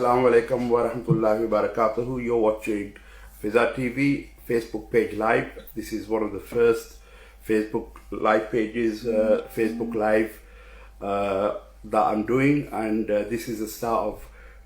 Assalamu alaikum wa rahmatullahi wa barakatuhu. You're watching Fiza TV Facebook page live. This is one of the first Facebook live pages, Facebook live that I'm doing, and this is the start of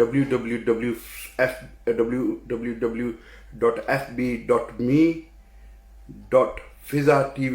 www.fb.me/FizaTV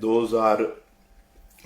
2000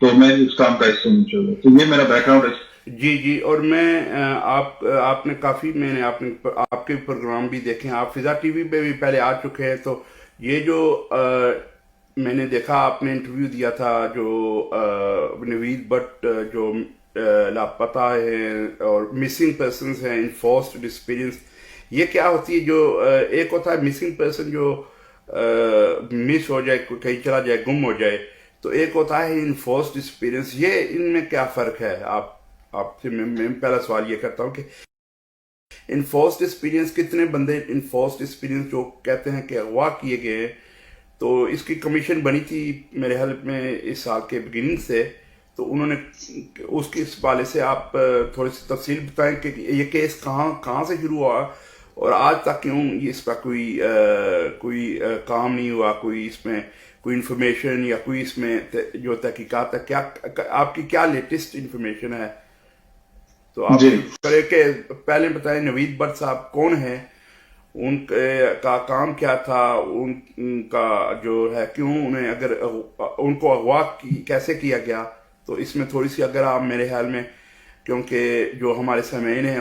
تو میں اس کام کا حصہ ہوں چل رہا. تو یہ میرا بیک گراؤنڈ ہے. جی جی. اور میں آپ نے کافی میں نے آپ کے پروگرام بھی دیکھے ہیں. آپ فضا ٹی وی پہ بھی پہلے آ چکے ہیں. تو یہ جو میں نے دیکھا آپ نے انٹرویو دیا تھا جو نوید بٹ جو لاپتہ ہیں اور مسنگ پرسنز ہیں انفورسڈ ڈسپیرنس. یہ کیا ہوتی ہے؟ جو ایک ہوتا ہے مسنگ پرسن جو مس ہو جائے, کہیں چلا جائے, گم ہو جائے. تو ایک ہوتا ہے انفورسڈ ڈسپیرنس. یہ ان میں کیا فرق ہے؟ آپ سے میں پہلا سوال یہ کرتا ہوں کہ انفورسڈ ایکسپیرینس کتنے بندے انفورسڈ ایکسپیرینس جو کہتے ہیں کہ اغوا کیے گئے. تو اس کی کمیشن بنی تھی میرے حال میں اس سال کے بگننگ سے. تو انہوں نے اس کے اس حوالے سے آپ تھوڑی سی تفصیل بتائیں کہ یہ کیس کہاں سے شروع ہوا اور آج تک کیوں اس کا کوئی کام نہیں ہوا, کوئی اس میں کوئی انفارمیشن یا کوئی اس میں جو تحقیقات ہے, کیا آپ کی کیا لیٹسٹ انفارمیشن ہے؟ تو آپ کرے کہ پہلے بتائیں نوید بٹ صاحب کون ہیں, ان کا کام کیا تھا, ان کا جو ہے کیوں انہیں اگر ان کو اغوا کیسے کیا گیا. تو اس میں تھوڑی سی اگر آپ میرے خیال میں, کیونکہ جو ہمارے سامعین ہیں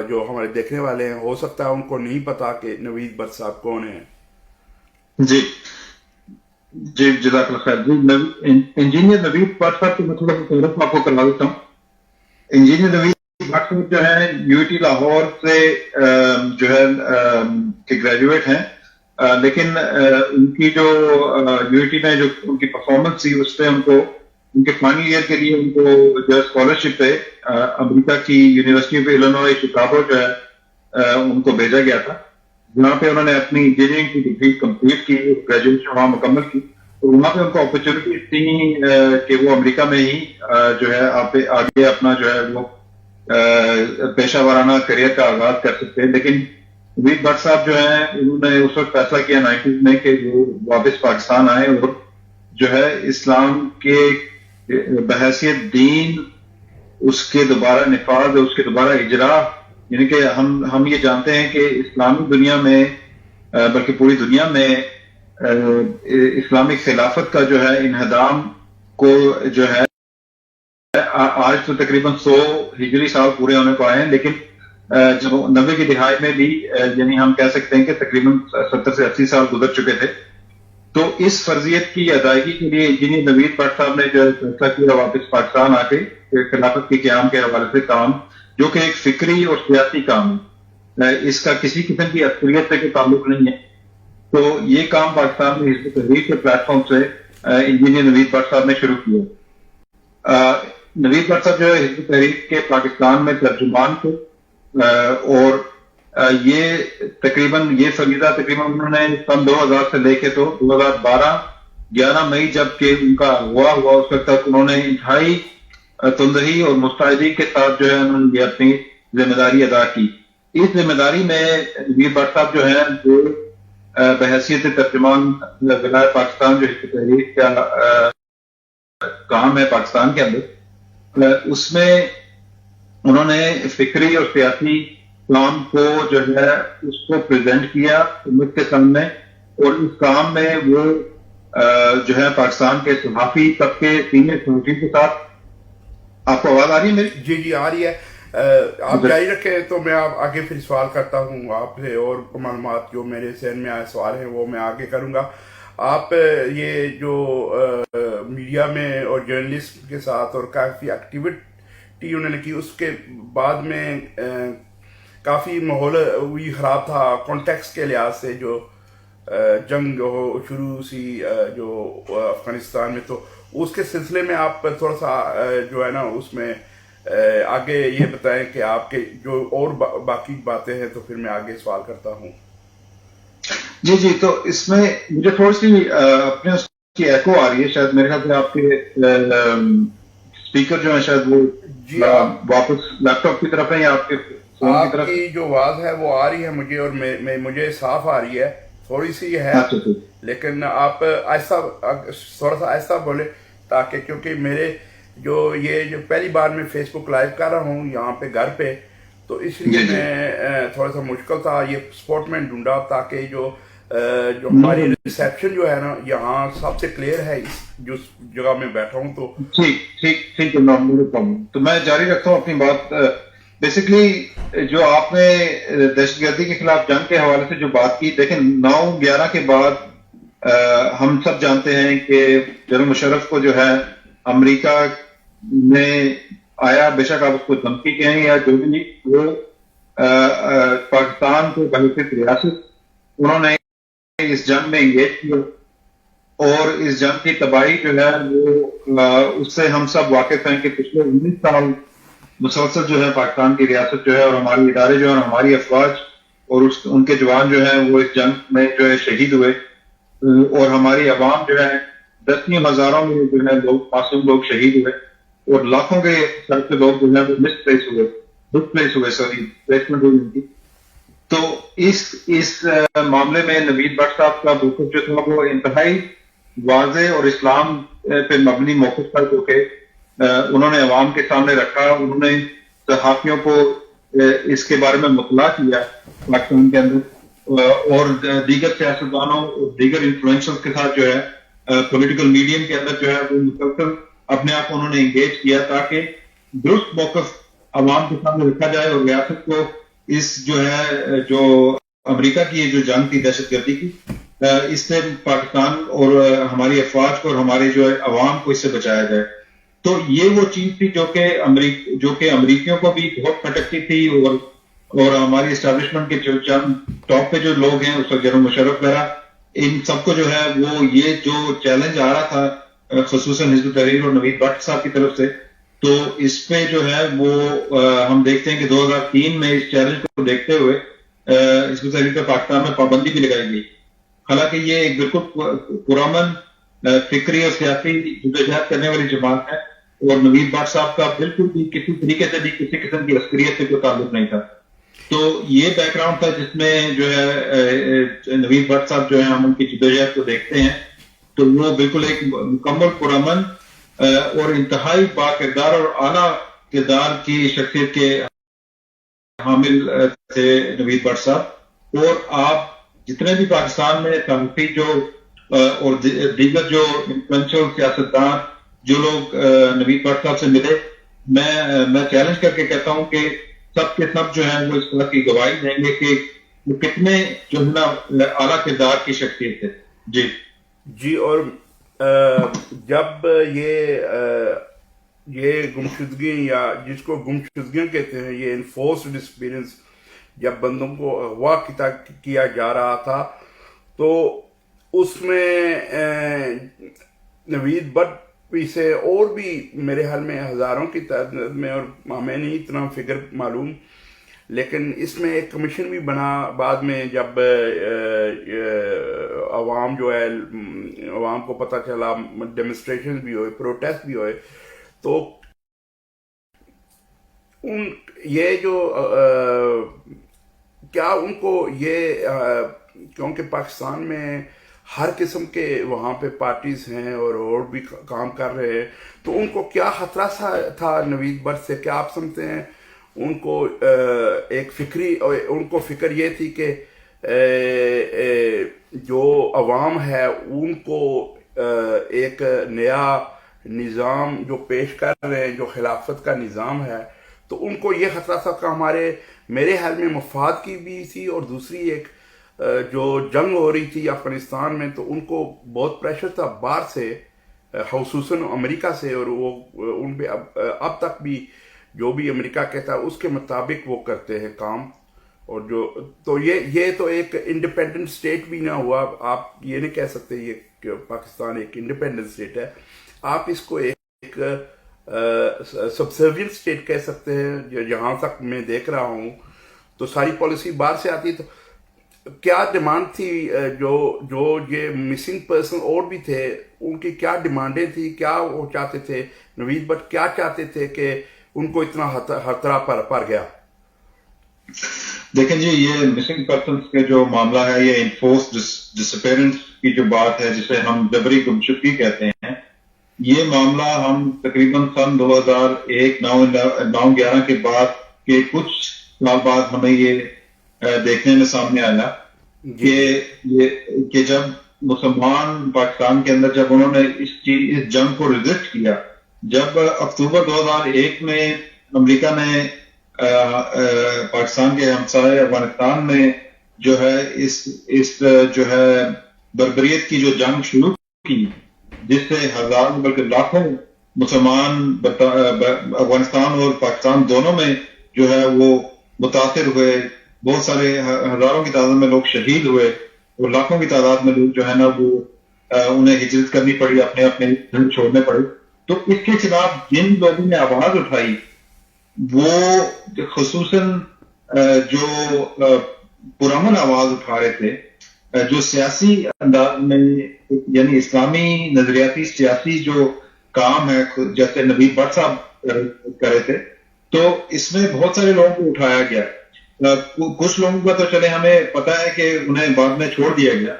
جو ہمارے دیکھنے والے ہیں ہو سکتا ہے ان کو نہیں پتا کہ نوید بٹ صاحب کون ہیں. جی جی جزاک اللہ خیر. جی انجینئر نوید بٹ صاحب کو میں تھوڑا سا تعارف آپ کو کروا دیتا ہوں. انجینئر نوید بٹ صاحب جو ہے یو ٹی لاہور سے جو ہے کہ گریجویٹ ہیں, لیکن ان کی جو یو ٹی میں جو ان کی پرفارمنس تھی اس پہ ان کو ان کے فائنل ایئر کے لیے ان کو جو ہے اسکالرشپ پہ امریکہ کی یونیورسٹی آف الینوائے شکاگو جو ہے ان کو بھیجا گیا تھا, جہاں پہ انہوں نے اپنی انجینئرنگ کی ڈگری کمپلیٹ کی, گریجویشن وہاں مکمل کی. تو وہاں پہ ان کو اپرچونیٹیز تھیں کہ وہ امریکہ میں ہی جو ہے آگے اپنا جو ہے وہ پیشہ ورانہ کریئر کا آغاز کر سکتے ہیں. لیکن نوید بٹ صاحب جو ہیں انہوں نے اس وقت فیصلہ کیا 90s میں کہ وہ واپس پاکستان آئے اور جو ہے اسلام کے بحیثیت دین اس کے دوبارہ نفاذ, اس کے دوبارہ اجرا, یعنی کہ ہم یہ جانتے ہیں کہ اسلامی دنیا میں بلکہ پوری دنیا میں اسلامک خلافت کا جو ہے انہدام کو جو ہے آج تو تقریباً 100 ہجری سال پورے ہونے کو آئے ہیں, لیکن جب 90 کی دہائی میں بھی یعنی ہم کہہ سکتے ہیں کہ تقریباً 70 سے 80 سال گزر چکے تھے. تو اس فرضیت کی ادائیگی کے لیے انجینئر نوید بٹ صاحب نے جو فیصلہ کیا واپس پاکستان آ کے خلافت کے قیام کے حوالے سے کام, جو کہ ایک فکری اور سیاسی کام ہے, اس کا کسی قسم کی عسکریت سے کوئی تعلق نہیں ہے. تو یہ کام پاکستان میں حزب تحریر کے پلیٹ فارم سے انجینئر نوید بٹ صاحب نے شروع کیا. نوید بٹ صاحب جو ہے حزب تحریر کے پاکستان میں ترجمان تھے, اور یہ تقریباً یہ فریضہ تقریباً انہوں نے سن 2000 سے لے کے تو 2012 11 مئی جب کہ ان کا اغوا ہوا اس وقت تک انہوں نے انتہائی تندہی اور مستعدی کے ساتھ جو ہے انہوں نے اپنی ذمہ داری ادا کی. اس ذمہ داری میں نوید بٹ صاحب جو ہے جو بحیثیت ترجمان ولایت پاکستان جو حزب تحریر کا کام ہے پاکستان کے اندر, اس میں انہوں نے فکری اور سیاسی کام کو جو ہے اس کو پریزنٹ کیا امت کے سامنے, اور اس کام میں وہ جو ہے پاکستان کے صحافی طبقے سینئر صحافی کے ساتھ. آپ کو آواز آ رہی ہے میری؟ جی جی آ رہی ہے. آپ جاری رکھیں تو میں آپ آگے پھر سوال کرتا ہوں آپ سے, اور معلومات جو میرے ذہن میں آئے سوال ہیں وہ میں آگے کروں گا. آپ یہ جو میڈیا میں اور جرنلسٹ کے ساتھ اور کافی ایکٹیویٹی انہوں نے کی, اس کے بعد میں کافی ماحول بھی خراب تھا کانٹیکس کے لحاظ سے, جو جنگ شروع سی جو افغانستان میں. تو اس کے سلسلے میں آپ تھوڑا سا جو ہے نا اس میں آگے یہ بتائیں کہ آپ کے جو اور باقی باتیں ہیں, تو پھر میں آگے سوال کرتا ہوں. جی جی. تو اس میں مجھے تھوڑی سی اپنے اس کی ایکو آ رہی ہے, شاید میرے خیال سے آپ کے اسپیکر جو ہیں شاید وہ واپس لیپ ٹاپ کی طرف ہے یا آپ کی جو آواز ہے وہ آ رہی ہے مجھے, اور مجھے صاف آ رہی ہے, تھوڑی سی ہے, لیکن آپ ایسا تھوڑا سا ایسا بولے تاکہ, کیونکہ میرے یہ جو پہلی بار میں فیس بک لائیو کر رہا ہوں یہاں پہ گھر پہ, تو اس لیے میں تھوڑا سا مشکل تھا, یہ سپورٹ میں ڈھونڈا تاکہ جو جو ہماری ریسیپشن جو ہے نا یہاں سب سے کلیئر ہے اس جو جگہ میں بیٹھا ہوں. تو ٹھیک ہے، تو میں جاری رکھتا ہوں اپنی بات. بیسکلی جو آپ نے دہشت گردی کے خلاف جنگ کے حوالے سے جو بات کی، دیکھیں 9/11 کے بعد ہم سب جانتے ہیں کہ جنرل مشرف کو جو ہے امریکہ نے آیا، بے شک آپ اس کو دھمکی کہیں یا جو بھی، وہ پاکستان کو بحیثیت ریاست انہوں نے اس جنگ میں انگیج کیا، اور اس جنگ کی تباہی جو ہے وہ اس سے ہم سب واقف ہیں کہ پچھلے 19 سال مسلسل جو ہے پاکستان کی ریاست جو ہے اور ہماری ادارے جو ہے اور ہماری افواج اور ان کے جوان جو ہیں وہ اس جنگ میں جو ہے شہید ہوئے، اور ہماری عوام جو ہے 10 ہزاروں میں جو ہے لوگ معصوم لوگ شہید ہوئے، اور لاکھوں کے سر سے لوگ جو ہے وہ مس پلیس ہوئے سوری پلیسمنٹ ہوئی ان کی. تو اس معاملے میں نوید بٹ صاحب کا موقف جو تھا وہ انتہائی واضح اور اسلام پہ مبنی موقف تھا، جو کہ انہوں نے عوام کے سامنے رکھا. انہوں نے صحافیوں کو اس کے بارے میں مطلع کیا پاکستان کے اندر، اور دیگر سیاستدانوں دیگر انفلوئنسر کے ساتھ جو ہے پولیٹیکل میڈیم کے اندر جو ہے وہ مسلسل اپنے آپ کو انہوں نے انگیج کیا تاکہ درست موقف عوام کے سامنے رکھا جائے، اور ریاست کو اس جو ہے جو امریکہ کی یہ جو جنگ تھی دہشت گردی کی، اس سے پاکستان اور ہماری افواج کو اور ہمارے جو ہے عوام کو اس سے بچایا جائے. تو یہ وہ چیز تھی جو کہ امریکیوں کو بھی بہت کھٹکتی تھی، اور ہماری اسٹیبلشمنٹ کے جو چند ٹاپ پہ جو لوگ ہیں اس وقت جنرل مشرف وغیرہ، ان سب کو جو ہے وہ یہ جو چیلنج آ رہا تھا خصوصاً حزب تحریر اور نوید بٹ صاحب کی طرف سے، تو اس پہ جو ہے وہ ہم دیکھتے ہیں کہ 2003 میں اس چیلنج کو دیکھتے ہوئے حزب تحریر پہ پاکستان میں پابندی بھی لگائی گئی. حالانکہ یہ ایک بالکل پرامن فکری اور سیاسی جدوجہد کرنے والی جماعت ہے، اور نوید بٹ صاحب کا بالکل بھی کسی طریقے سے بھی کسی قسم کی عسکریت سے کوئی تعلق نہیں تھا. تو یہ بیک گراؤنڈ تھا جس میں جو ہے نوید بٹ صاحب جو ہے ہم ان کی جدوجہد کو دیکھتے ہیں تو وہ بالکل ایک مکمل پرامن اور انتہائی با کردار اور اعلیٰ کردار کی شخصیت کے حامل تھے نوید بٹ صاحب. اور آپ جتنے بھی پاکستان میں صحافی جو اور دیگر جو انفلوئنشل سیاستدان جو لوگ نوید بٹ صاحب سے ملے، میں چیلنج کر کے کہتا ہوں کہ سب کے سب جو ہیں وہ اس طرح کی گواہی دیں گے کہ وہ کتنے جو ہے نا اعلیٰ کردار کی شخصیت ہے. جی اور جب یہ گمشدگی یا جس کو گمشدگیاں کہتے ہیں، یہ انفورسڈ ڈسپیرنس، جب بندوں کو اغوا کیا جا رہا تھا، تو اس میں نوید بٹ سے اور بھی میرے حال میں ہزاروں کی تعداد میں، اور ہمیں نہیں اتنا فگر معلوم، لیکن اس میں ایک کمیشن بھی بنا بعد میں جب عوام جو ہے عوام کو پتہ چلا، ڈیمونسٹریشن بھی ہوئے، پروٹیسٹ بھی ہوئے، تو یہ جو کیا ان کو یہ کیونکہ پاکستان میں ہر قسم کے وہاں پہ پارٹیز ہیں اور بھی کام کر رہے ہیں، تو ان کو کیا خطرہ تھا نوید بٹ سے؟ کیا آپ سمجھتے ہیں ان کو ایک ان کو فکر یہ تھی کہ جو عوام ہے ان کو ایک نیا نظام جو پیش کر رہے ہیں، جو خلافت کا نظام ہے، تو ان کو یہ خطرہ تھا کہ میرے حال میں مفاد کی بھی تھی، اور دوسری ایک جو جنگ ہو رہی تھی افغانستان میں، تو ان کو بہت پریشر تھا باہر سے، خصوصاً امریکہ سے، اور وہ ان پہ اب تک بھی جو بھی امریکہ کہتا ہے اس کے مطابق وہ کرتے ہیں کام. اور تو یہ تو ایک انڈیپینڈنٹ اسٹیٹ بھی نہ ہوا. آپ یہ نہیں کہہ سکتے یہ کہ پاکستان ایک انڈیپینڈنٹ اسٹیٹ ہے، آپ اس کو ایک سبسروینٹ اسٹیٹ کہہ سکتے ہیں. جہاں تک میں دیکھ رہا ہوں تو ساری پالیسی باہر سے آتی. تو کیا ڈیمانڈ تھی جو یہ مسنگ پرسن اور بھی تھے، ان کی کیا ڈیمانڈیں تھی؟ کیا وہ چاہتے تھے؟ نوید بٹ کیا چاہتے تھے کہ ان کو اتنا خطرہ پڑ گیا؟ دیکھیں جی، یہ مسنگ پرسنس کے جو معاملہ ہے، یہ انفورس ڈسپیرنس کی جو بات ہے جسے ہم جبری گمشدگی کہتے ہیں، یہ معاملہ ہم تقریباً سن 2001 9/11 کے بعد کے کچھ سال بعد ہمیں یہ دیکھنے میں سامنے آیا. جی جی کہ جب مسلمان پاکستان کے اندر جب انہوں نے اس جنگ کو ریزسٹ کیا، جب اکتوبر 2001 میں امریکہ نے پاکستان کے ہمسائے افغانستان میں جو ہے اس جو ہے بربریت کی جو جنگ شروع کی، جس سے ہزاروں بلکہ لاکھوں مسلمان افغانستان اور پاکستان دونوں میں جو ہے وہ متاثر ہوئے، بہت سارے ہزاروں کی تعداد میں لوگ شہید ہوئے اور لاکھوں کی تعداد میں لوگ جو ہے نا وہ انہیں ہجرت کرنی پڑی، اپنے اپنے گھر چھوڑنے پڑے. تو اس کے خلاف جن لوگوں نے آواز اٹھائی وہ خصوصاً جو پرامن آواز اٹھا رہے تھے، جو سیاسی انداز میں یعنی اسلامی نظریاتی سیاسی جو کام ہے، جیسے نوید بٹ صاحب کر رہے تھے، تو اس میں بہت سارے لوگوں کو اٹھایا گیا. کچھ لوگوں کا تو چلے ہمیں پتا ہے کہ انہیں بعد میں چھوڑ دیا گیا،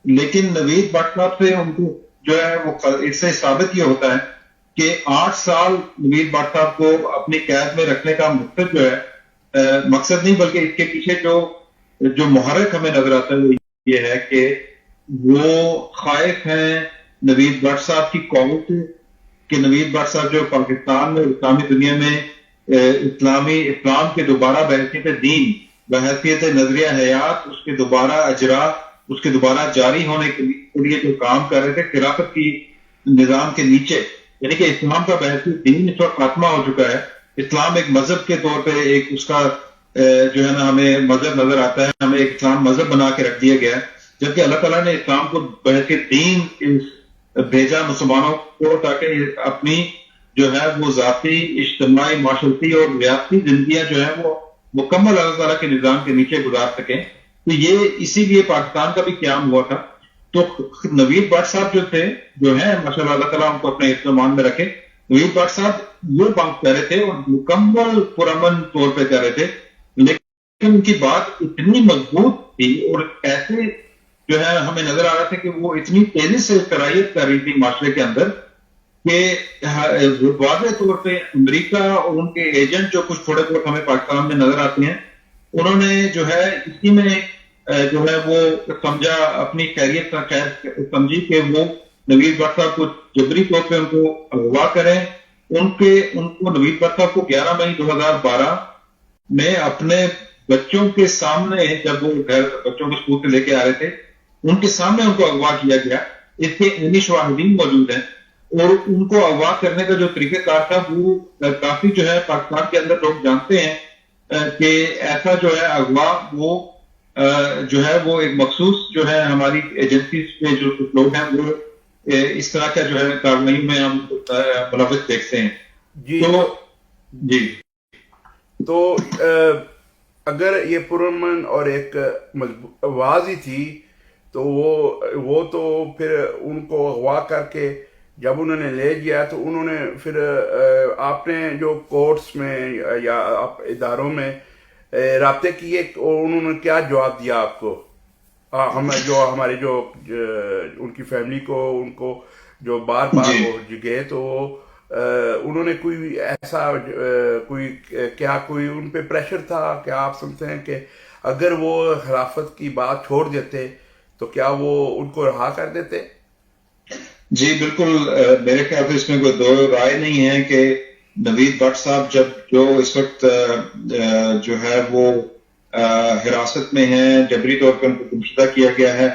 لیکن نوید بٹ صاحب سے ان کو جو ہے وہ اس سے ثابت یہ ہوتا ہے کہ 8 سال نوید بٹ صاحب کو اپنی قید میں رکھنے کا مقصد جو ہے مقصد نہیں بلکہ اس کے پیچھے جو محرک ہمیں نظر آتا ہے وہ یہ ہے کہ وہ خائف ہیں نوید بٹ صاحب کی قوم سے، کہ نوید بٹ صاحب جو پاکستان میں اسلامی دنیا میں اسلام کے دوبارہ بحثیت دین، بحثیت نظریہ حیات، اس کے دوبارہ اجرا، اس کے دوبارہ جاری ہونے کے لیے جو کام کر رہے تھے خلافت کی نظام کے نیچے، یعنی کہ اسلام کا بحثیت دین اس وقت خاتمہ ہو چکا ہے. اسلام ایک مذہب کے طور پہ ایک اس کا جو ہے نا ہمیں مذہب نظر آتا ہے، ہمیں ایک اسلام مذہب بنا کے رکھ دیا گیا ہے، جبکہ اللہ تعالیٰ نے اسلام کو بحثیت دین بھیجا مسلمانوں کو تاکہ اپنی جو ہے وہ ذاتی، اجتماعی، معاشرتی اور ریاستی زندگیاں جو ہے وہ مکمل اللہ تعالیٰ کے نظام کے نیچے گزار سکیں. تو یہ اسی لیے پاکستان کا بھی قیام ہوا تھا. تو نوید بٹ صاحب جو تھے، جو ہیں ماشاء اللہ تعالیٰ ان کو اپنے اہتمام میں رکھے، نوید بٹ صاحب یہ بات کر رہے تھے اور مکمل پرامن طور پہ کر رہے تھے، لیکن ان کی بات اتنی مضبوط تھی اور ایسے جو ہے ہمیں نظر آ رہا تھا کہ وہ اتنی تیزی سے شرائط کر رہی تھی معاشرے کے اندر کہ واضح طور پہ امریکہ اور ان کے ایجنٹ جو کچھ تھوڑے بہت ہمیں پاکستان میں نظر آتے ہیں، انہوں نے جو ہے اسی میں جو ہے وہ سمجھا، اپنی خیریت کا خیر سمجھی کہ وہ نوید بٹ صاحب کو جبری طور پہ ان کو اغوا کریں. ان کو نوید بٹ صاحب کو 11 مئی 2012 میں اپنے بچوں کے سامنے، جب وہ گھر بچوں کو اسکول سے لے کے آ رہے تھے، ان کے سامنے ان کو اغوا کیا گیا. اس کے عینی شواہدین موجود ہیں اور ان کو اغوا کرنے کا جو طریقہ کار تھا وہ کافی جو ہے پاکستان کے اندر لوگ جانتے ہیں کہ ایسا جو ہے اغوا وہ جو ہے وہ ایک مخصوص جو ہے ہماری ایجنسی میں جو کچھ لوگ ہیں وہ اس طرح کا جو ہے کارروائیوں میں ہم ملوث دیکھتے ہیں. جی جی تو اگر یہ پرامن اور ایک آواز ہی تھی تو وہ تو پھر ان کو اغوا کر کے جب انہوں نے لے گیا تو انہوں نے پھر آپ نے جو کورٹس میں یا آپ اداروں میں رابطے کیے اور انہوں نے کیا جواب دیا آپ کو؟ ہمارے جو ان کی فیملی کو، ان کو جو بار بار وہ گئے تو انہوں نے کوئی ایسا کوئی ان پہ پریشر تھا کہ آپ سمجھتے ہیں کہ اگر وہ خلافت کی بات چھوڑ دیتے تو کیا وہ ان کو رہا کر دیتے؟ جی بالکل، میرے خیال سے اس میں کوئی دو رائے نہیں ہے کہ نوید بٹ صاحب جو اس وقت جو ہے وہ حراست میں ہیں، جبری طور پر ان کو گمشدہ کیا گیا ہے،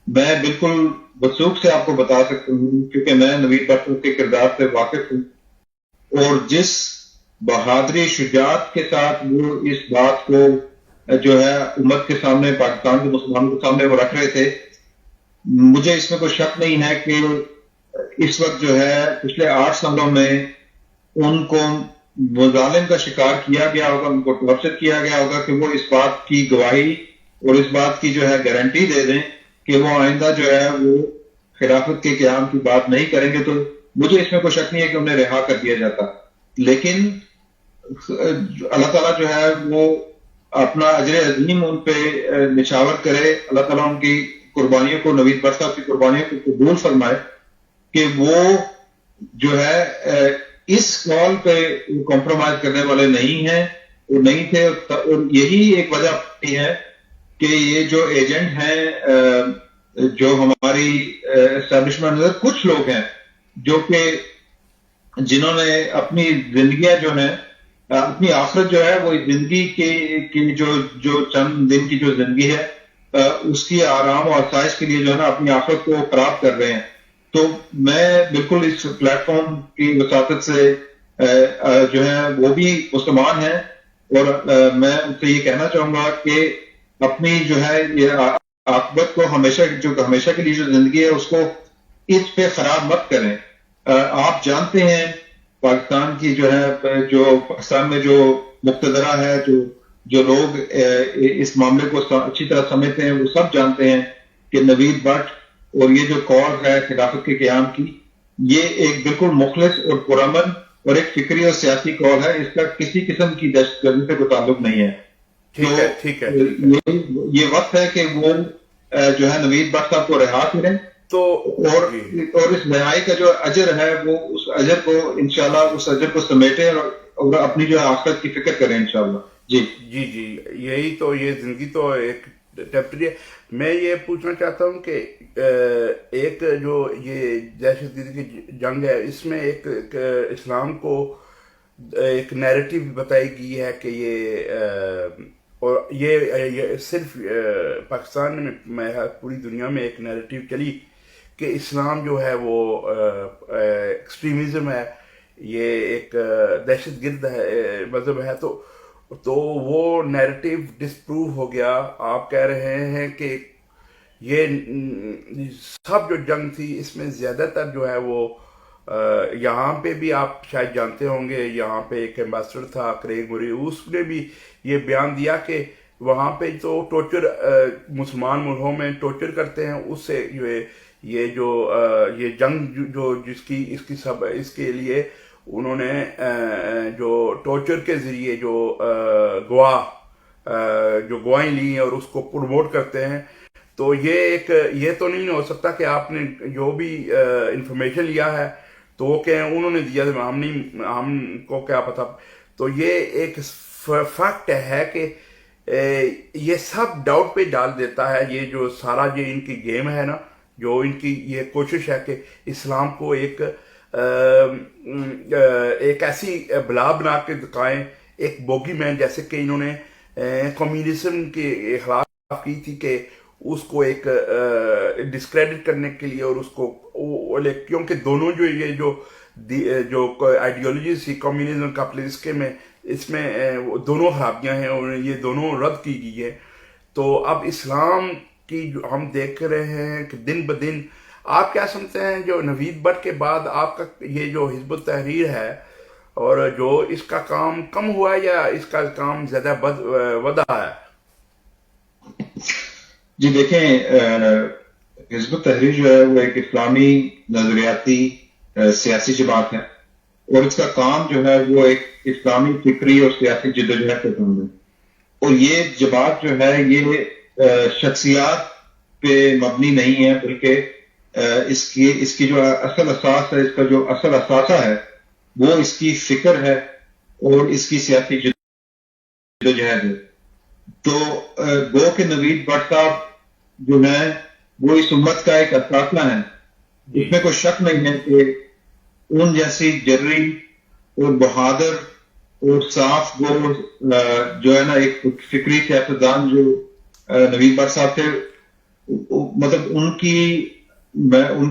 میں بالکل وثوق سے آپ کو بتا سکتا ہوں کیونکہ میں نوید بٹ صاحب کے کردار سے واقف ہوں، اور جس بہادری شجاعت کے ساتھ وہ اس بات کو جو ہے امت کے سامنے، پاکستان کے مسلمانوں کے سامنے وہ رکھ رہے تھے، مجھے اس میں کوئی شک نہیں ہے کہ اس وقت جو ہے پچھلے 8 سالوں میں ان کو مظالم کا شکار کیا گیا ہوگا، ان کو ٹارچر کیا گیا ہوگا کہ وہ اس بات کی گواہی اور اس بات کی جو ہے گارنٹی دے دیں کہ وہ آئندہ جو ہے وہ خلافت کے قیام کی بات نہیں کریں گے. تو مجھے اس میں کوئی شک نہیں ہے کہ انہیں رہا کر دیا جاتا، لیکن اللہ تعالیٰ جو ہے وہ اپنا اجر عظیم ان پہ نچھاور کرے. اللہ تعالیٰ ان کی قربانیوں کو، نوید بٹ صاحب کی قربانیوں کو قبول فرمائے کہ وہ جو ہے اس کال پہ کمپرومائز کرنے والے نہیں ہیں اور نہیں تھے، اور یہی ایک وجہ ہے کہ یہ جو ایجنٹ ہیں جو ہماری اسٹیبلشمنٹ میں کچھ لوگ ہیں جو کہ جنہوں نے اپنی زندگیاں جو ہیں اپنی آخرت جو ہے وہ زندگی کی جو چند دن کی جو زندگی ہے اس کی آرام اور آسائش کے لیے جو ہے نا اپنی آخرت کو خراب کر رہے ہیں. تو میں بالکل اس پلیٹ فارم کی وساطت سے جو ہے وہ بھی مسلمان ہیں اور میں ان سے یہ کہنا چاہوں گا کہ اپنی جو ہے یہ عاقبت کو ہمیشہ کے لیے جو زندگی ہے اس کو اس پہ خراب مت کریں. آپ جانتے ہیں پاکستان کی جو ہے جو پاکستان میں جو مقتدرہ ہے جو لوگ اس معاملے کو اچھی طرح سمجھتے ہیں وہ سب جانتے ہیں کہ نوید بٹ اور یہ جو کال ہے خلافت کے قیام کی یہ ایک بالکل مخلص اور پرامن اور ایک فکری اور سیاسی کال ہے. اس کا کسی قسم کی دہشت گردی سے کوئی تعلق نہیں ہے. ٹھیک ہے. یہ وقت ہے کہ وہ جو ہے نوید بٹ صاحب کو رہا کریں تو اور اس رہائی کا جو اجر ہے وہ اس اجر کو انشاءاللہ اس اجر کو سمیٹے اور اپنی جو ہے آخرت کی فکر کریں انشاءاللہ. جی یہی تو یہ زندگی تو ایک ٹیمپریری ہے. میں یہ پوچھنا چاہتا ہوں کہ ایک جو یہ دہشت گردی کی جنگ ہے اس میں ایک اسلام کو ایک نیریٹو بتائی گئی ہے کہ یہ اور یہ صرف پاکستان میں پوری دنیا میں ایک نیریٹو چلی کہ اسلام جو ہے وہ ایکسٹریمزم ہے, یہ ایک دہشت گرد ہے مذہب ہے. تو وہ نیریٹو ڈسپروو ہو گیا. آپ کہہ رہے ہیں کہ یہ سب جو جنگ تھی اس میں زیادہ تر جو ہے وہ یہاں پہ بھی آپ شاید جانتے ہوں گے, یہاں پہ ایک ایمبیسڈر تھا کریگ موری, اس نے بھی یہ بیان دیا کہ وہاں پہ تو ٹورچر مسلمان ملکوں میں ٹورچر کرتے ہیں, اس سے یہ جو یہ جنگ جو اس کے لیے انہوں نے جو ٹورچر کے ذریعے جو گواہیں لی ہیں اور اس کو پروموٹ کرتے ہیں. تو یہ تو نہیں ہو سکتا کہ آپ نے جو بھی انفارمیشن لیا ہے تو وہ کہ انہوں نے دیا ہم کو کیا پتا. تو یہ ایک فیکٹ ہے کہ یہ سب ڈاؤٹ پہ ڈال دیتا ہے یہ جو سارا جو ان کی گیم ہے نا, جو ان کی یہ کوشش ہے کہ اسلام کو ایک ایسی بلا بنا کے دکھائیں, ایک بوگی مین, جیسے کہ انہوں نے کمیونزم کے خلاف کی تھی کہ اس کو ایک ڈسکریڈٹ کرنے کے لیے اور اس کو کیونکہ دونوں جو یہ جو آئیڈیالوجیز تھی کمیونزم کیپٹلزم اس میں دونوں خرابیاں ہیں اور یہ دونوں رد کی گئی ہے. تو اب اسلام کی جو ہم دیکھ رہے ہیں کہ دن بدن آپ کیا سمجھتے ہیں جو نوید بٹ کے بعد آپ کا یہ جو حزب التحریر ہے اور جو اس کا کام کم ہوا ہے یا اس کا کام زیادہ بڑھا ہے؟ جی دیکھیں, حزب التحریر جو ہے وہ ایک اسلامی نظریاتی سیاسی جماعت ہے اور اس کا کام جو ہے وہ ایک اسلامی فکری اور سیاسی جدوجہد کا کام ہے. اور یہ جماعت جو ہے یہ شخصیات پہ مبنی نہیں ہے بلکہ اس کی جو اصل اساس ہے, اس کا جو اصل اثاثہ ہے وہ اس کی فکر ہے اور اس کی سیاسی جدوجہد ہے. تو گو کہ نوید بٹ صاحب جو ہے وہ اس امت کا ایک اثاثہ ہے. اس میں کوئی شک نہیں ہے کہ ان جیسی جرری اور بہادر اور صاف گو جو ہے نا ایک فکری سیاستدان جو نوید بٹ صاحب تھے, مطلب ان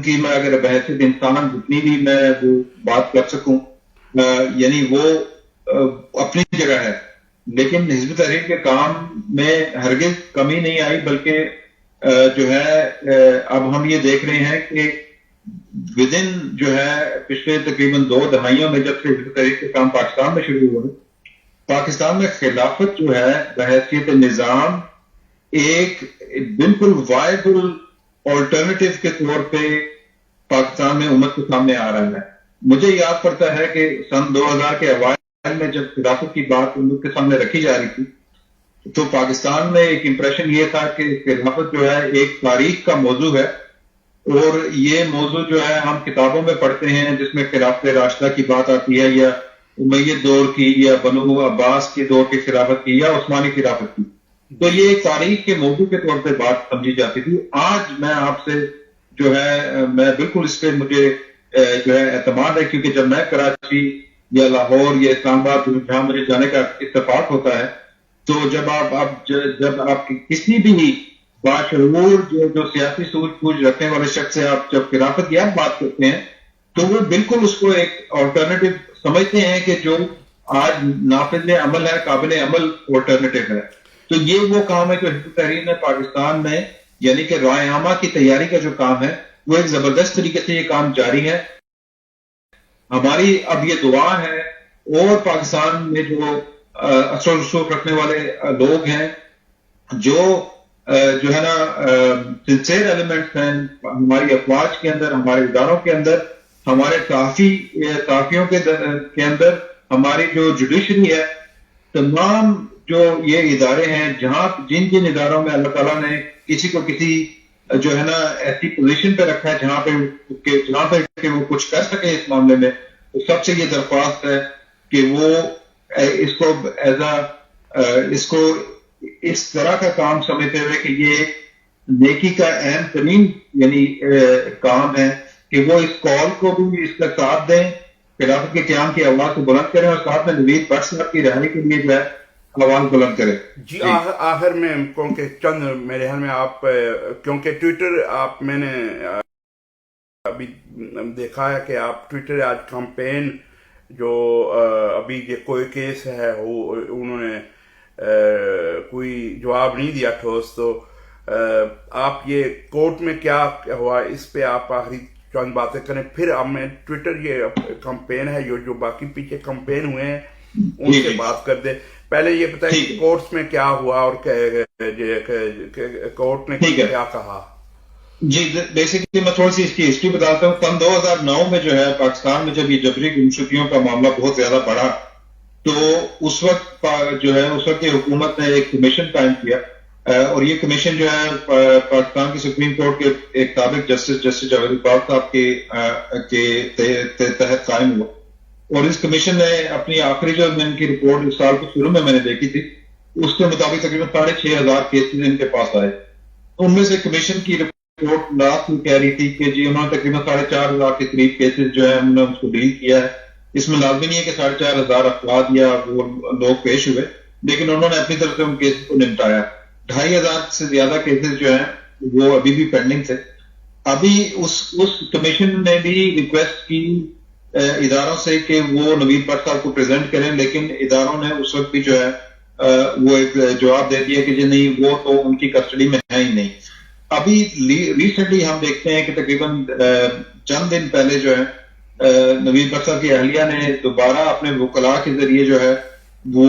کی میں اگر بحیثیت انسان جتنی بھی میں وہ بات کر سکوں یعنی وہ اپنی جگہ ہے. لیکن حزب تحریر کے کام میں ہرگز کمی نہیں آئی بلکہ جو ہے اب ہم یہ دیکھ رہے ہیں کہ ودن جو ہے پچھلے تقریباً 2 دہائیوں میں جب سے حزب تحریر کے کام پاکستان میں شروع ہوئے, پاکستان میں خلافت جو ہے بحیثیت نظام ایک بالکل وائبل آلٹرنیٹیو کے طور پہ پاکستان میں امت کے سامنے آ رہا ہے. مجھے یاد پڑتا ہے کہ سن 2000 کے اوائل میں جب خلافت کی بات امت کے سامنے رکھی جا رہی تھی تو پاکستان میں ایک امپریشن یہ تھا کہ خلافت جو ہے ایک تاریخ کا موضوع ہے اور یہ موضوع جو ہے ہم کتابوں میں پڑھتے ہیں جس میں خلافت راشدہ کی بات آتی ہے یا امیہ دور کی یا بنو عباس کے دور کی خلافت کی یا عثمانی خلافت کی. تو یہ ایک تاریخ کے موضوع کے طور پہ بات سمجھی جاتی تھی. آج میں آپ سے جو ہے میں بالکل اس پہ مجھے جو ہے اعتماد ہے, کیونکہ جب میں کراچی یا لاہور یا اسلام آباد جہاں مجھے جانے کا اتفاق ہوتا ہے, تو جب آپ کسی بھی باشعور جو سیاسی سوچ بوجھ رکھنے والے شخص سے آپ جب خلافت کی بات کرتے ہیں, تو وہ بالکل اس کو ایک آلٹرنیٹو سمجھتے ہیں کہ جو آج نافذ عمل ہے, قابل عمل آلٹرنیٹو ہے. تو یہ وہ کام ہے جو حزب تحریر نے پاکستان میں, یعنی کہ رائے عامہ کی تیاری کا جو کام ہے, وہ ایک زبردست طریقے سے یہ کام جاری ہے. ہماری اب یہ دعا ہے اور پاکستان میں جو اثر رسوخ رکھنے والے لوگ ہیں, جو ہے نا سنسیئر ایلیمنٹس ہیں ہماری افواج کے اندر, ہمارے اداروں کے اندر, ہمارے صحافیوں کے اندر, ہماری جو جوڈیشری ہے, تمام جو یہ ادارے ہیں جن اداروں میں اللہ تعالیٰ نے کسی کو کسی جو ہے نا ایسی پوزیشن پہ رکھا ہے جہاں پہ کہ وہ کچھ کر سکے اس معاملے میں, تو سب سے یہ درخواست ہے کہ وہ اس کو اس طرح کا کام سمجھتے ہوئے کہ یہ نیکی کا اہم ترین یعنی کام ہے کہ وہ اس کال کو بھی اس کا ساتھ دیں, خلافت کے قیام کی آواز کو بلند کریں, اور ساتھ میں نوید بٹ صاحب کی رہائی کے لیے جو ہے آواز بلند کریں. جی آخر میں کیونکہ چند میرے خیال میں آپ کیونکہ ٹویٹر میں نے ابھی دیکھا ہے کہ آپ ٹویٹر آج کمپین جو ابھی یہ کوئی کیس ہے وہ انہوں نے کوئی جواب نہیں دیا ٹھوس, تو آپ یہ کورٹ میں کیا ہوا اس پہ آپ آخری چند باتیں کریں, پھر ہمیں ٹویٹر یہ کمپین ہے جو باقی پیچھے کمپین ہوئے ہیں ان سے بات کر دیں. پہلے یہ بتائیں کہ کورٹس میں کیا ہوا اور کورٹ نے کیا کہا. جی بیسیکلی میں تھوڑی سی اس کی ہسٹری بتاتا ہوں. سن 2009 میں جو ہے پاکستان میں جب یہ جبری گمشدگیوں کا معاملہ بہت زیادہ بڑھا, تو اس وقت جو ہے اس وقت کی حکومت نے ایک کمیشن قائم کیا, اور یہ کمیشن جو ہے پاکستان کی سپریم کورٹ کے ایک سابق جسٹس جاوید اقبال صاحب کے تحت قائم ہوا. اور اس کمیشن نے اپنی آخری جو ان کی رپورٹ اس سال کے شروع میں نے دیکھی تھی, اس کے مطابق تقریباً 6,500 کیسز ان کے پاس آئے. ان میں سے کمیشن کی رپورٹ رات کو کہہ رہی تھی کہ جی انہوں نے تقریباً 4,500 کے قریب کیسز جو ہے انہوں نے اس کو ڈیل کیا ہے. اس میں لازمی نہیں ہے کہ 4,500 افراد یا وہ لوگ پیش ہوئے, لیکن انہوں نے اپنی طرف سے ان کیسز کو نمٹایا. 2,500 سے زیادہ کیسز جو ہیں وہ ابھی بھی پینڈنگ تھے. ابھی اس کمیشن نے بھی ریکویسٹ کی اداروں سے کہ وہ نوید بٹ صاحب کو پریزنٹ کریں, لیکن اداروں نے اس وقت بھی جو ہے وہ ایک جواب دے دیا کہ جی نہیں, وہ تو ان کی کسٹڈی میں ہے ہی نہیں. ابھی ریسنٹلی ہم دیکھتے ہیں کہ تقریباً چند دن پہلے جو ہے نوید بٹ صاحب کی اہلیہ نے دوبارہ اپنے وکلاء کے ذریعے جو ہے وہ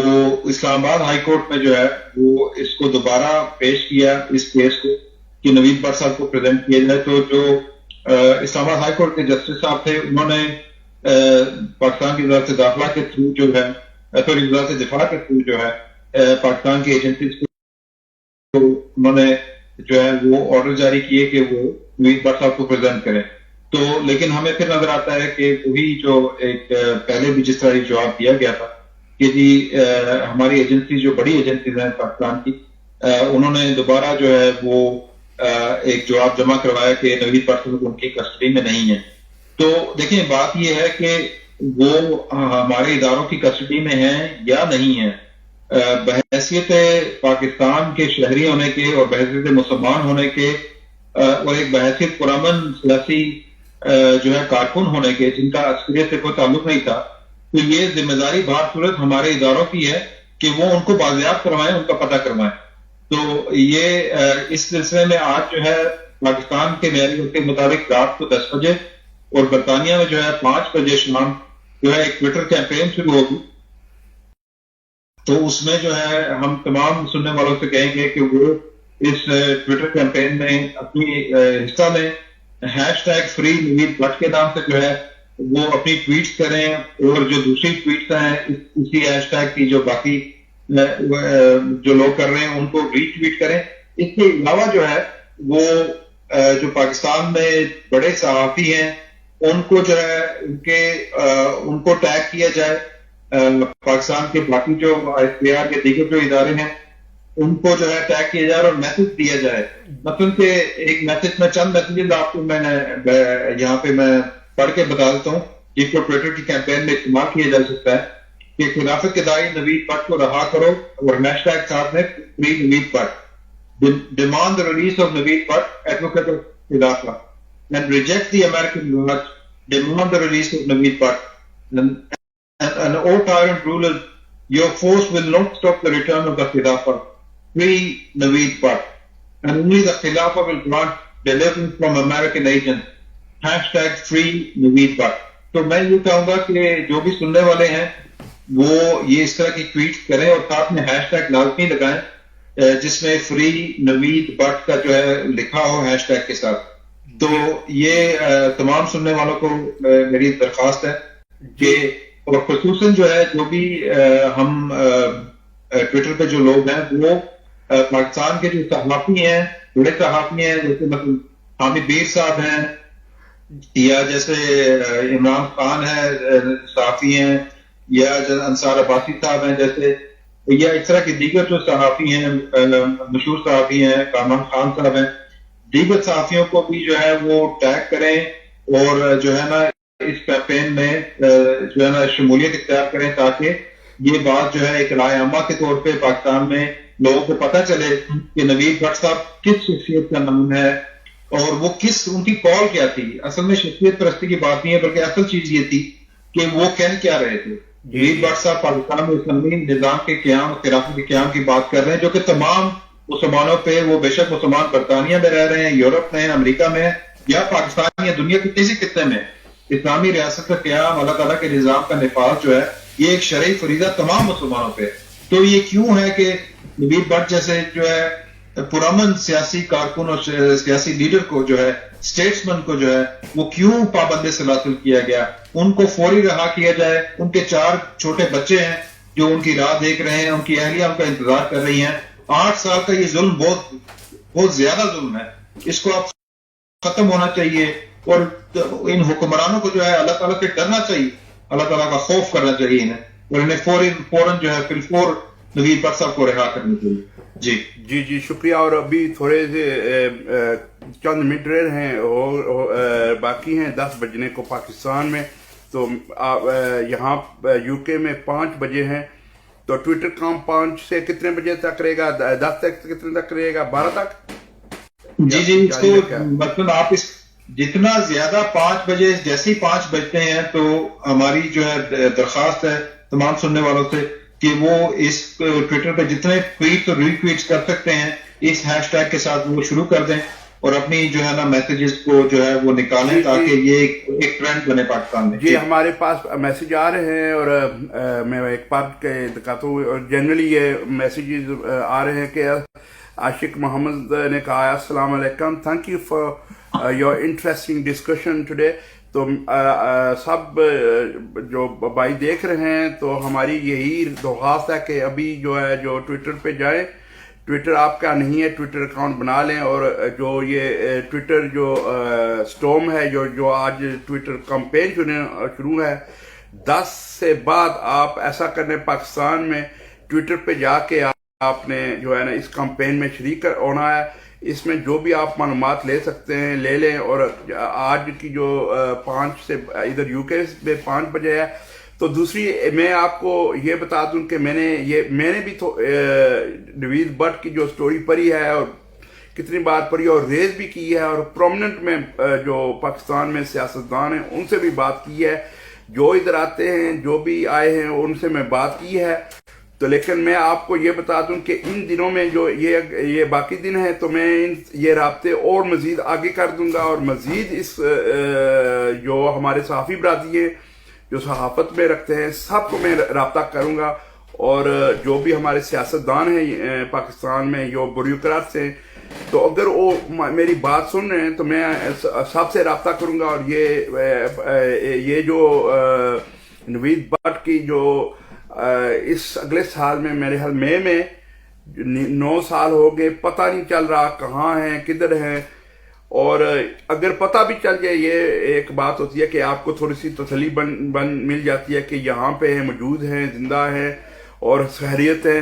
اسلام آباد ہائی کورٹ میں جو ہے وہ اس کو دوبارہ پیش کیا, اس کیس کو کہ نوید بٹ صاحب کو پریزنٹ کیا جائے. تو جو اسلام آباد ہائی کورٹ کے جسٹس صاحب تھے, انہوں نے پاکستان کی وزارت داخلہ کے تھرو جو ہے وزارت دفاع کے تھرو جو ہے پاکستان کی ایجنسیز کو انہوں نے جو ہے وہ آرڈر جاری کیے کہ وہ نوید بٹ صاحب کو پریزنٹ کریں. تو لیکن ہمیں پھر نظر آتا ہے کہ وہی جو ایک پہلے بھی جس طرح جواب دیا گیا تھا کہ جی ہماری ایجنسی جو بڑی ایجنسیز ہیں پاکستان کی, انہوں نے دوبارہ جو ہے وہ ایک جواب جمع کروایا کہ نوید بٹ صاحب ان کی کسٹڈی میں نہیں ہے. تو دیکھیں بات یہ ہے کہ وہ ہمارے اداروں کی کسٹڈی میں ہیں یا نہیں ہیں. بحیثیت پاکستان کے شہری ہونے کے اور بحیثیت مسلمان ہونے کے اور ایک بحیثیت پرامن سیاسی جو ہے کارکن ہونے کے جن کا عسکریت سے کوئی تعلق نہیں تھا, تو یہ ذمہ داری بار صورت ہمارے اداروں کی ہے کہ وہ ان کو بازیاب کروائیں, ان کا پتہ کروائیں. تو یہ اس سلسلے میں آج جو ہے پاکستان کے معیاری وقت کے مطابق رات کو 10 بجے اور برطانیہ میں جو ہے 5 بجے شام جو ہے ایک ٹویٹر کیمپین شروع ہوگی. تو اس میں جو ہے ہم تمام سننے والوں سے کہیں گے کہ وہ اس ٹویٹر کیمپین میں اپنی حصہ لیں. #free نوید بٹ کے نام سے جو ہے وہ اپنی ٹویٹس کریں, اور جو دوسری ٹویٹس ہیں اسی #, کی جو باقی جو لوگ کر رہے ہیں ان کو ری ٹویٹ کریں. اس کے علاوہ جو ہے وہ جو پاکستان میں بڑے صحافی ہیں ان کو جو ہے ان کو ٹیگ کیا جائے. پاکستان کے باقی جو ISPR کے دیگر جو ادارے ہیں ان کو جو ہے ٹیگ کیا جائے اور میسج دیا جائے. مطلب کہ ایک میسج میں چند میسیجز آپ کو میں نے یہاں پہ میں پڑھ کے بتا دیتا ہوں جس کو ٹویٹر کی کیمپین میں استعمال کیا جا سکتا ہے کہ خلافت کے داعی نوید بٹ کو رہا کرو اور ہیش ٹیگ ساتھ میں free Naveed but. Demand the release of Naveed Bhatt, advocate of Khilafah, and reject the American laws. Demand the release of Naveed Bhatt. And all tyrant rulers, your force will not stop the return of the Khilafah. Free Naveed Bhatt. And only the Khilafah will grant deliverance from American agents. Hashtag free Naveed Bhatt. تو میں یہ کہوں گا کہ جو بھی سننے والے ہیں وہ یہ اس طرح کی ٹویٹ کریں اور ساتھ میں ہیش ٹیگ لازمی لگائیں جس میں فری نوید بٹ کا جو ہے لکھا ہو ہیش ٹیگ کے ساتھ. تو یہ تمام سننے والوں کو میری درخواست ہے کہ اور خصوصاً جو ہے جو بھی ہم ٹویٹر پہ جو لوگ ہیں وہ پاکستان کے جو صحافی ہیں بڑے صحافی ہیں جیسے مطلب حامد بیر صاحب ہیں یا جیسے عمران خان ہے صحافی ہیں یا انصار عباسی صاحب ہیں جیسے یا اس طرح کے دیگر جو صحافی ہیں مشہور صحافی ہیں کامران خان صاحب ہیں دیگر صحافیوں کو بھی جو ہے وہ ٹیگ کریں اور جو ہے نا اس کیمپین میں جو ہے نا شمولیت اختیار کریں تاکہ یہ بات جو ہے ایک رائے عامہ کے طور پہ پاکستان میں لوگوں کو پتہ چلے کہ نوید بٹ صاحب کس شخصیت کا نام ہے اور وہ کس ان کی کال کیا تھی. اصل میں شخصیت پرستی کی بات نہیں ہے بلکہ اصل چیز یہ تھی کہ وہ کہہ کیا رہے تھے. نوید بٹ صاحب پاکستان میں اسلامی نظام کے قیام خلافت کے قیام کی بات کر رہے ہیں جو کہ تمام مسلمانوں پہ وہ بے شک مسلمان برطانیہ میں رہ رہے ہیں یورپ میں ہیں امریکہ میں یا پاکستان یا دنیا کے کسی خطے میں اسلامی ریاست کا قیام اللہ تعالیٰ کے نظام کا نفاذ جو ہے یہ ایک شرعی فریضہ تمام مسلمانوں پہ. تو یہ کیوں ہے کہ نوید بٹ جیسے جو ہے پرامن سیاسی کارکن اور سیاسی لیڈر کو جو ہے اسٹیٹسمن کو جو ہے وہ کیوں پابند سلاسل کیا گیا. ان کو فوری رہا کیا جائے. ان کے 4 چھوٹے بچے ہیں جو ان کی راہ دیکھ رہے ہیں ان کی اہلیہ ان کا انتظار کر رہی ہیں. 8 سال کا یہ ظلم بہت زیادہ ظلم ہے. اس کو اب ختم ہونا چاہیے اور ان حکمرانوں کو جو ہے اللہ تعالیٰ سے ڈرنا چاہیے اللہ تعالیٰ کا خوف کرنا چاہیے انہیں اور انہیں فوراً جو ہے بالفور نوید بٹ صاحب کو رہا کرنا چاہیے. جی شکریہ. اور ابھی تھوڑے سے چند منٹ رہ ہیں باقی ہیں 10 بجنے کو پاکستان میں. تو یہاں یو کے میں 5 بجے ہیں تو ٹویٹر کام 5 سے کتنے بجے تک رہے گا 10 تک کتنے تک رہے گا 12 تک؟ جی اس کو مطلب آپ اس جتنا زیادہ 5 بجے جیسے ہی 5 بجتے ہیں تو ہماری جو ہے درخواست ہے تمام سننے والوں سے کہ وہ اس ٹویٹر پہ جتنے ٹویٹ اور ری ٹویٹس کر سکتے ہیں اس ہیش ٹیگ کے ساتھ وہ شروع کر دیں اور اپنی جو ہے نا میسیجز کو جو ہے وہ نکالیں تاکہ یہ ایک ٹرینڈ بنے پاکستان میں. جی ہمارے پاس میسیج آ رہے ہیں اور میں ایک بات دکھاتا ہوں اور جنرلی یہ میسیجز آ رہے ہیں کہ عاشق محمد نے کہا السلام علیکم thank you for your interesting discussion today. تو سب جو بھائی دیکھ رہے ہیں تو ہماری یہی درخواست ہے کہ ابھی جو ہے جو ٹویٹر پہ جائیں. ٹویٹر آپ کا نہیں ہے ٹویٹر اکاؤنٹ بنا لیں اور جو یہ ٹویٹر جو سٹورم ہے جو آج ٹویٹر کمپین شروع ہے 10 سے بعد آپ ایسا کرنے پاکستان میں ٹویٹر پہ جا کے آپ نے جو ہے نا اس کمپین میں شریک ہونا ہے. اس میں جو بھی آپ معلومات لے سکتے ہیں لے لیں. اور آج کی جو 5 سے ادھر یو کے میں 5 بجے ہے تو دوسری میں آپ کو یہ بتا دوں کہ میں نے بھی نوید بٹ کی جو سٹوری پڑھی ہے اور کتنی بار پڑھی اور ریز بھی کی ہے اور پرومننٹ میں جو پاکستان میں سیاستدان ہیں ان سے بھی بات کی ہے. جو ادھر آتے ہیں جو بھی آئے ہیں ان سے میں بات کی ہے. تو لیکن میں آپ کو یہ بتا دوں کہ ان دنوں میں جو یہ باقی دن ہے تو میں یہ رابطے اور مزید آگے کر دوں گا اور مزید اس جو ہمارے صحافی برادری ہیں جو صحافت میں رکھتے ہیں سب کو میں رابطہ کروں گا. اور جو بھی ہمارے سیاستدان ہیں پاکستان میں جو بیوروکریٹس ہیں تو اگر وہ میری بات سن رہے ہیں تو میں سب سے رابطہ کروں گا. اور یہ جو نوید بٹ کی جو اس اگلے سال میں میرے حال میں 9 سال ہو گئے پتہ نہیں چل رہا کہاں ہیں کدھر ہیں. اور اگر پتہ بھی چل جائے یہ ایک بات ہوتی ہے کہ آپ کو تھوڑی سی تسلی مل جاتی ہے کہ یہاں پہ ہیں موجود ہیں زندہ ہیں اور خیریت ہیں.